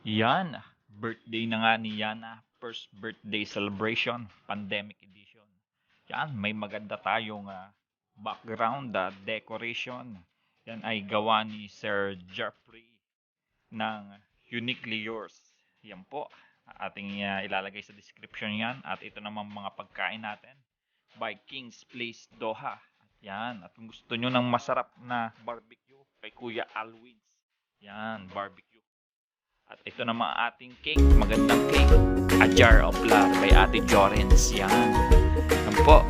Yan, birthday na nga ni Yana. First birthday celebration, pandemic edition. Yan, may maganda tayong background decoration. Yan ay gawa ni Sir Jeffrey ng Uniquely Yours. Yan po, ating ilalagay sa description yan. At ito naman mga pagkain natin by King's Place Doha. Yan, at kung gusto nyo ng masarap na barbecue kay Kuya Alwins. Yan, barbecue. At ito naman ating cake, magandang cake. A Jar of Love by Ate Jorens. Yan. Yan po.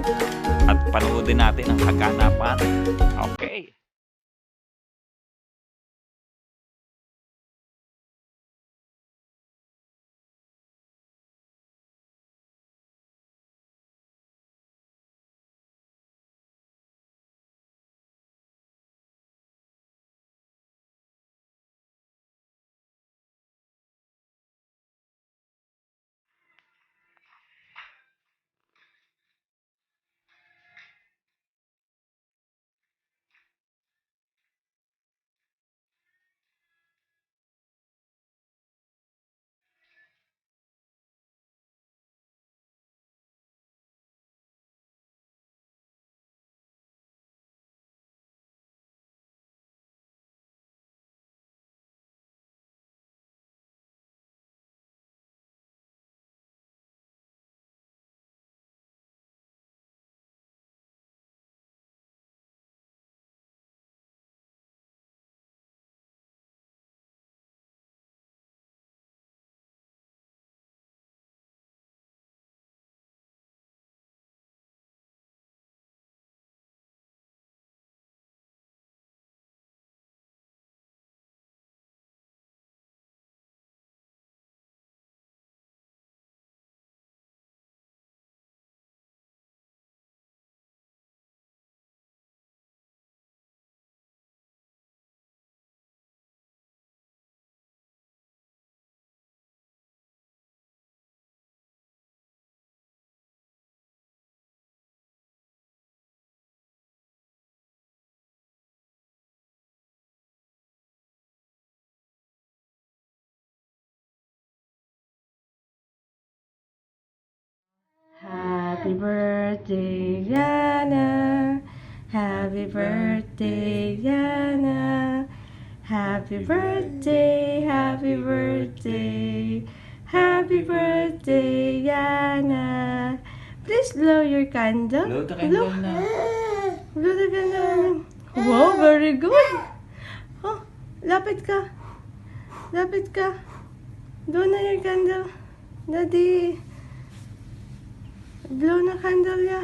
At panoodin natin ang kaganapan. Okay. Happy birthday, Yana. Happy birthday, Yana. Happy birthday, happy birthday. Happy birthday, Yana. Please blow your candle. Blow the candle na. Blow the candle. Wow, very good. Oh, lapit ka. Lapit ka. Blow na your candle. Daddy. Blow na candle ya.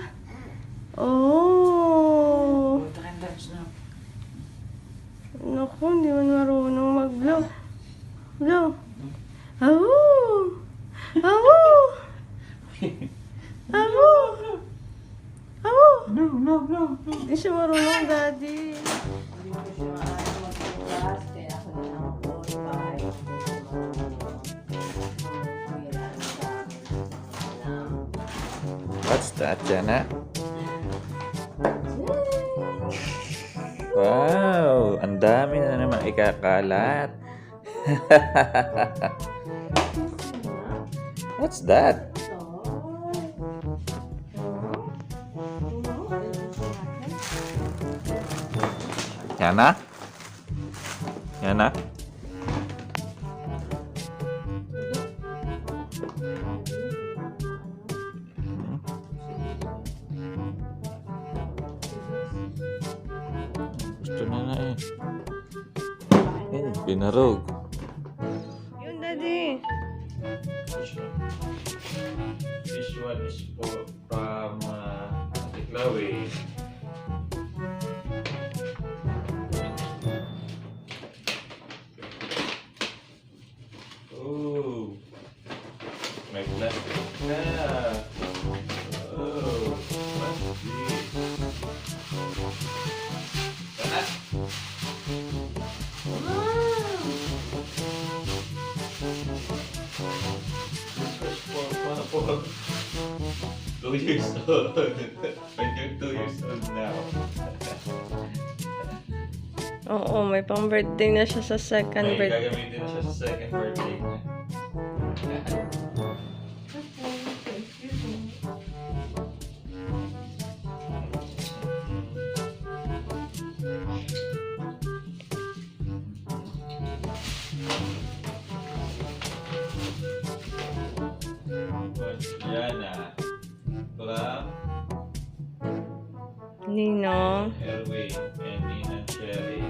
Oh. Blow the candles na. Naku, hindi man marunong mag-blow. Blow. Awoo! Awoo! Awoo! Awoo! No, no, no. Hindi siya marunong, Daddy. Hindi ko siya maaaring magbukas, kaya ako na lang ako sa bahay. What's that, Jana? Wow, ang dami na naman ikakalat. What's that? Yana? Yana? Gusto na eh. Binarog. Yun, Daddy. This one is from Chloe. Oh, may plastic na. Oh, what's this? Tara. This was for Papa. 2 years old. When you're 2 years old now. Oo, may pang birthday na siya sa second May birthday. gagamitin na siya sa second birthday niya. Yana, Clam, Ninong. Erwin, and Ninang Sherry.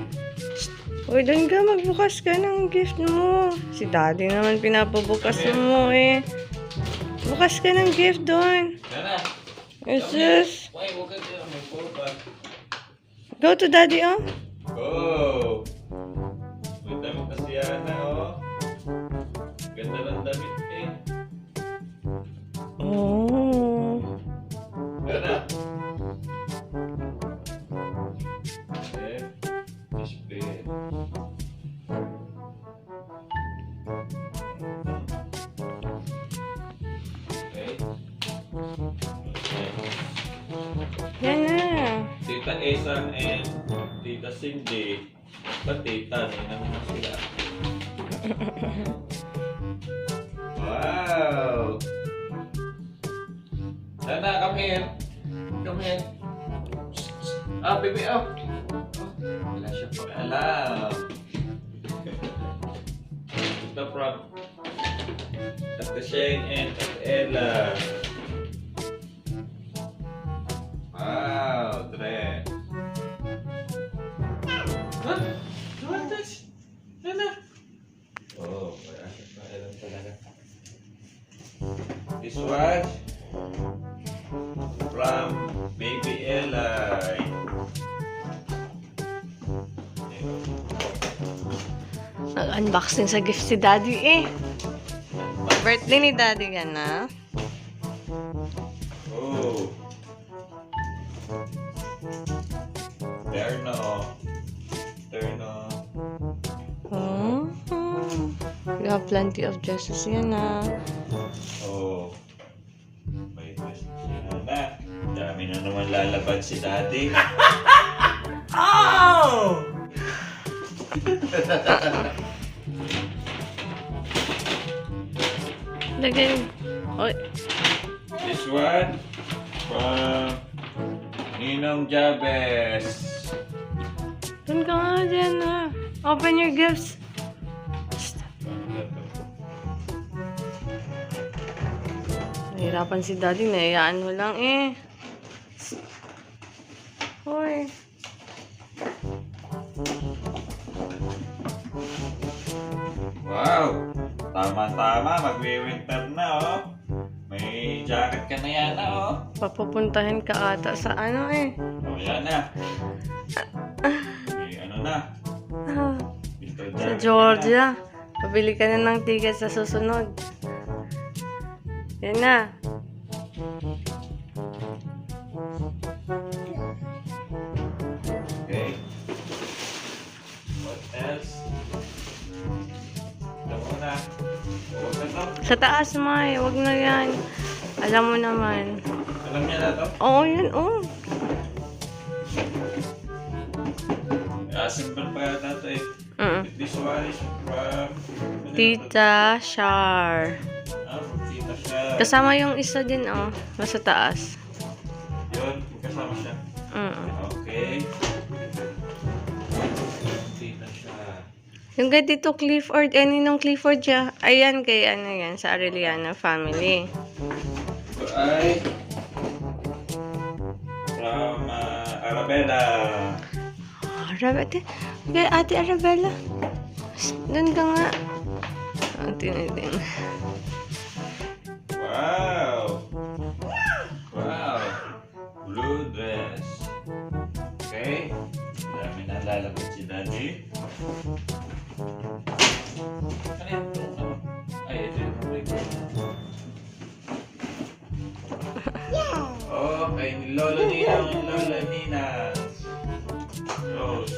Uy, doon ka, magbukas ka ng gift mo. Si daddy naman pinapabukas mo eh. Bukas ka ng gift doon. Yana! Jesus. Wait, huwag ka dyan. May puro pa. Go to daddy, oh. Go! May damit na si Yana, oh. Ganda ng damit eh. Oh. Yana! Eh, display. Okay. Yan na. Tita Esa and Tita Cindy. Ba't tita? Nina mo na sila. Wow! Nana, come here. Come here. Ah, baby, oh. Wala siya pag-alam. Ito from Ate Shane and Ate Ella. Wow, Dre. Huh? What this? Nana? Oh, wala siya pag-alam talaga. This one from Baby Ella. Nag-unboxing sa gift si daddy eh. Birthday ni daddy yan na. Oh. Terno. Terno. Oh. You have plenty of dresses yan na. Oh. May dress siya na. Dami na naman lalabad si daddy. Oh! Lagay. Oy. This one from Ninong Jabez. Doon ka nga dyan na. Open your gifts. Nahirapan si daddy. Nahiyaan mo lang eh. Hoy. Wow! Tama-tama, magwi-winter na oh. May jacket ka na yan oh. Papupuntahin ka ata sa ano eh. Oh, yan na. May ano na. Ah, Winter sa jacket Georgia. Pabili ka na ng ticket sa susunod. Yan na. Okay. What else? Ito muna. Huwag na to. Sa taas, May. Wag na yan. Alam mo naman. Alam niya na to? Oo, yan. Oo. Assemble pa yata ito eh. This one is from... Tita Shar. Ah, from Tita siya. Kasama yung isa din, oh. Nasa taas. Yun, kasama siya. Okay. Tita siya. Yung kay Tito Clifford, Ninong Clifford siya. Ayan kay ano yan, sa Arellana family. Ito ay... From Arabella. Arabella. Kay Ate Arabella. Doon ka nga. Tinitin. Wow! Wow! Blue dress. Okay. Dami na lalabot si Daddy. Ano yan? Ay, ito yung break. Okay, ni Lolo Nina, ni Lola Nina. Rose.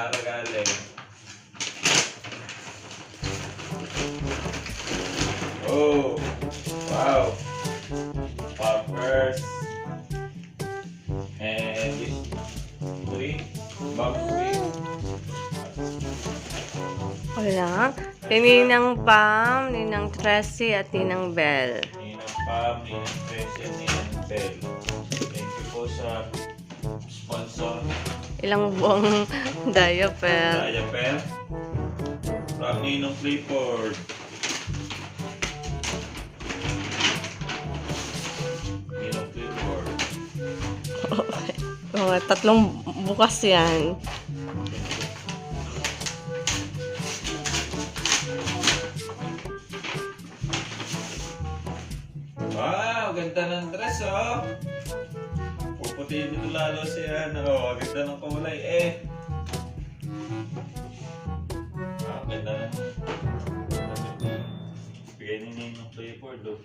galing. Oh! Wow! Poppers. And this three. Bag three. Wala. Kay Ninang Pam, Ninang Tracy, at Ninang Bell. Ninang Pam, Ninang Tracy, at Ninang Bell. Thank you po sa sponsor. Ilang buong diaper. Diaper. From Ninong Clifford. Ninong Clifford. Okay. Mga tatlong bukas yan. Wow, ganda ng dress, oh. Puputiin nito lalo siya. Oh, ganda ng kulay, eh. Ah, ganda ng... Bigay ni Ninong Clifford, oh.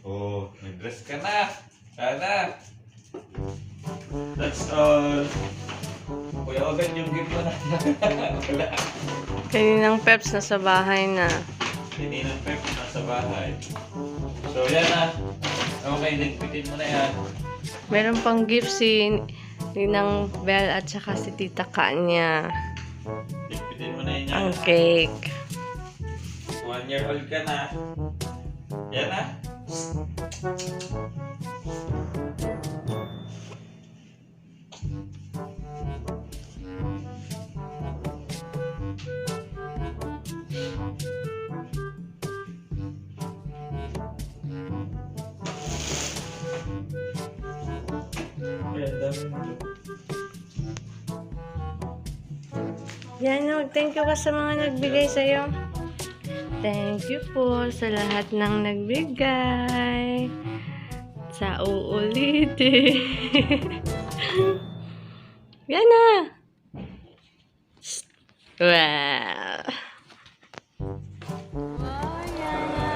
Oh, may dress ka na. Sana. That's all. Kuya Obed, yung gift mo na. Wala. Kay Ninang Peps, nasa bahay na. Si Ninong Pep nasa bahay. So, yan na. Okay, ligpitin mo na yan. Meron pang gift si Ninang Bell at saka si Tita Kanya. Ligpitin mo na yan. Ang cake. 1 year old ka na. Yan na. Ayan, dami mo. Yan, thank you ka sa mga nagbigay sa'yo. Thank you po sa lahat ng nagbigay. Sa uulitin. Yan na. Wow. Oh, yan na.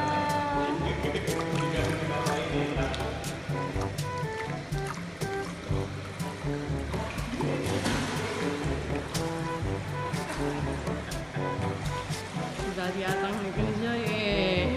Dati atang nag-enjoy eh.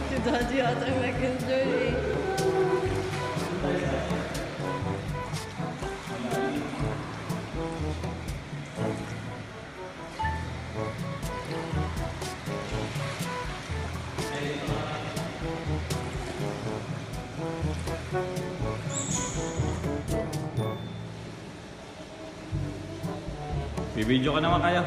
Si Daddy atang nag-enjoy eh. Bibidyo ka naman kayo.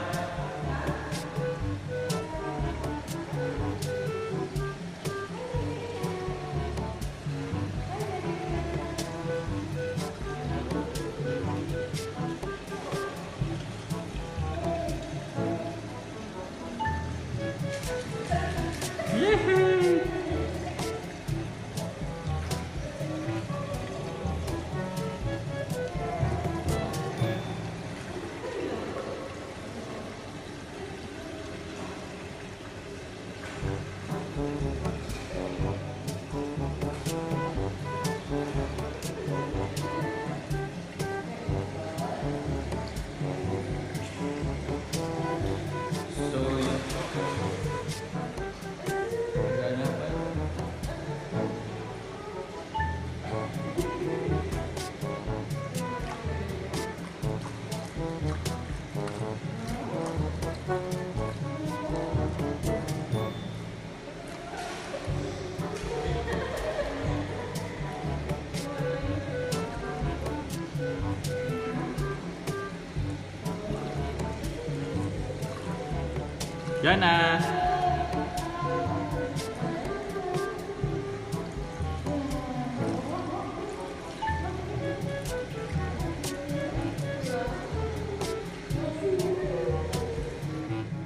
Yana!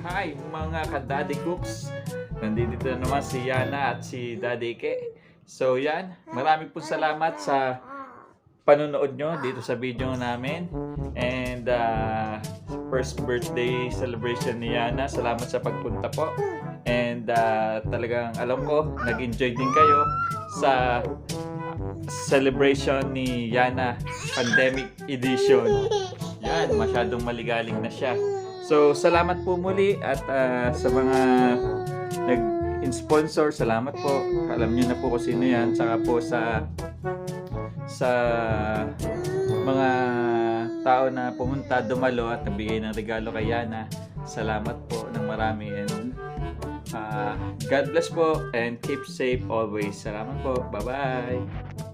Hi mga ka-Daddy Cooks! Nandito na naman si Yana at si Daddy Ike. So yan, maraming po salamat sa panonood nyo dito sa video namin. And first birthday celebration ni Yana. Salamat sa pagpunta po. And talagang alam ko, nag-enjoy din kayo sa celebration ni Yana Pandemic Edition. Yan, masyadong maligaling na siya. So, salamat po muli at sa mga nag-sponsor, salamat po. Alam niyo na po kung sino yan. Saka po sa mga tao na pumunta, dumalo at nagbigay ng regalo kay Yana. Salamat po ng marami. And God bless po and keep safe always. Salamat po. Bye-bye.